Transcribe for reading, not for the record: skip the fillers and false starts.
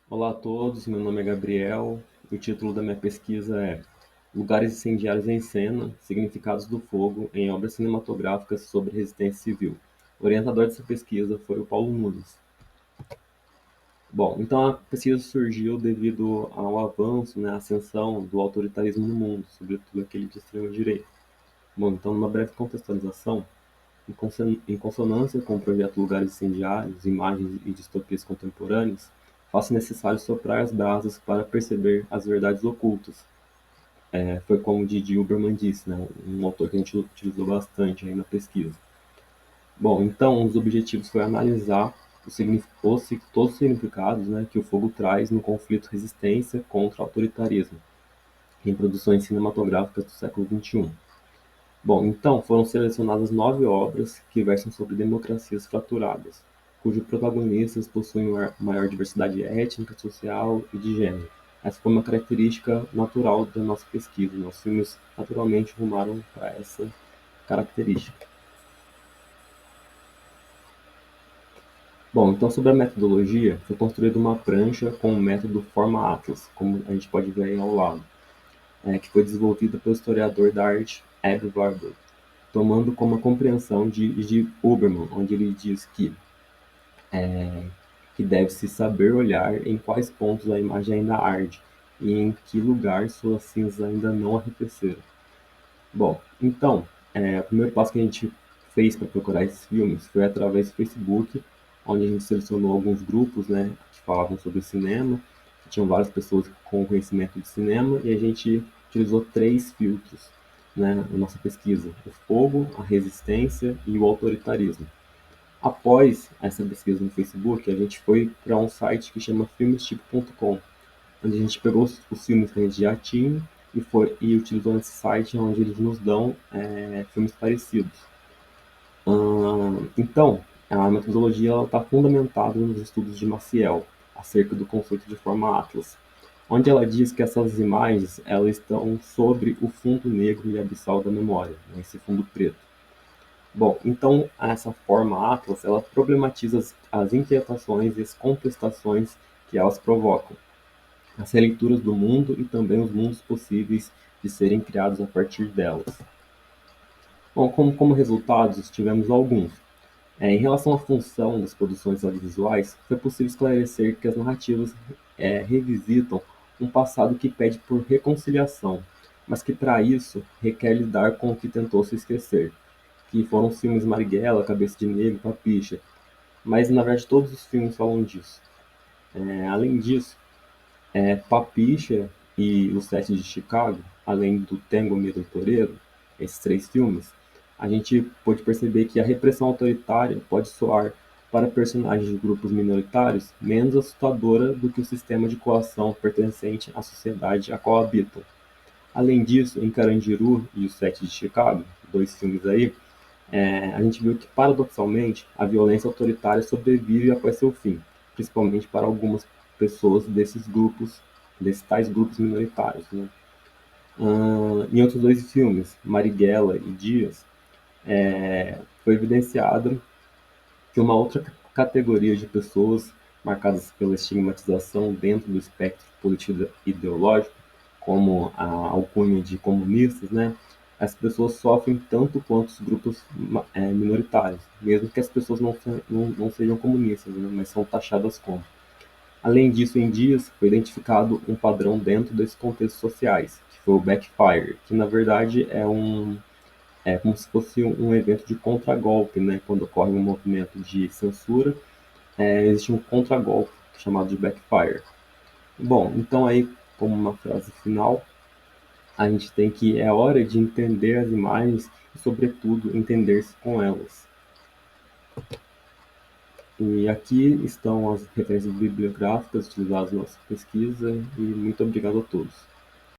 Olá a todos, meu nome é Gabriel e o título da minha pesquisa é Lugares incendiários em cena, significados do fogo em obras cinematográficas sobre resistência civil. O orientador dessa pesquisa foi o Paulo Nunes. Bom, então a pesquisa surgiu devido ao avanço, a ascensão do autoritarismo no mundo, sobretudo aquele de extrema-direita. Bom, então numa breve contextualização, em consonância com o projeto Lugares Incendiários, Imagens e Distopias Contemporâneas, faz-se necessário soprar as brasas para perceber as verdades ocultas. Foi como Didi Uberman disse, um autor que a gente utilizou bastante aí na pesquisa. Bom, então, os objetivos foi analisar todos os significados, que o fogo traz no conflito resistência contra o autoritarismo, em produções cinematográficas do século XXI. Bom, então foram selecionadas 9 obras que versam sobre democracias fraturadas, cujos protagonistas possuem maior diversidade étnica, social e de gênero. Essa foi uma característica natural da nossa pesquisa. Os filmes naturalmente rumaram para essa característica. Bom, então sobre a metodologia, foi construída uma prancha com o método Forma Atlas, como a gente pode ver aí ao lado, que foi desenvolvida pelo historiador da arte Ed Warburg, tomando como a compreensão de Huberman, onde ele diz que deve-se saber olhar em quais pontos a imagem ainda arde e em que lugar suas cinzas ainda não arrefeceram. Bom, então, o primeiro passo que a gente fez para procurar esses filmes foi através do Facebook, onde a gente selecionou alguns grupos, que falavam sobre cinema, que tinham várias pessoas com conhecimento de cinema, e a gente utilizou 3 filtros, na nossa pesquisa: o fogo, a resistência e o autoritarismo. Após essa pesquisa no Facebook, a gente foi para um site que chama filmestypo.com, onde a gente pegou os filmes que a gente já tinha e utilizou nesse site onde eles nos dão filmes parecidos. Então, a metodologia está fundamentada nos estudos de Maciel acerca do conceito de forma atlas, onde ela diz que essas imagens elas estão sobre o fundo negro e abissal da memória, esse fundo preto. Bom, então essa forma Atlas, ela problematiza as inquietações e as contestações que elas provocam, as releituras do mundo e também os mundos possíveis de serem criados a partir delas. Bom, como resultados, tivemos alguns. Em relação à função das produções audiovisuais, foi possível esclarecer que as narrativas revisitam um passado que pede por reconciliação, mas que para isso requer lidar com o que tentou se esquecer, que foram os filmes Marighella, Cabeça de Negro, Papicha, mas na verdade todos os filmes falam disso. Além disso, Papicha e O Sete de Chicago, além do Tango Medo Torero, esses 3 filmes, a gente pode perceber que a repressão autoritária pode soar para personagens de grupos minoritários menos assustadora do que o sistema de coação pertencente à sociedade a qual habitam. Além disso, em Carandiru e O Sete de Chicago, 2 filmes aí, a gente viu que, paradoxalmente, a violência autoritária sobrevive após seu fim, principalmente para algumas pessoas desses tais grupos minoritários. Em outros 2 filmes, Marighella e Dias, foi evidenciado que uma outra categoria de pessoas marcadas pela estigmatização dentro do espectro político-ideológico, como a alcunha de comunistas, as pessoas sofrem tanto quanto os grupos minoritários, mesmo que as pessoas não sejam comunistas, mas são taxadas como. Além disso, em Dias foi identificado um padrão dentro desses contextos sociais, que foi o backfire, que na verdade é como se fosse um evento de contragolpe, quando ocorre um movimento de censura, existe um contragolpe chamado de backfire. Bom, então aí, como uma frase final, a gente tem que é hora de entender as imagens e, sobretudo, entender-se com elas. E aqui estão as referências bibliográficas utilizadas na nossa pesquisa e muito obrigado a todos.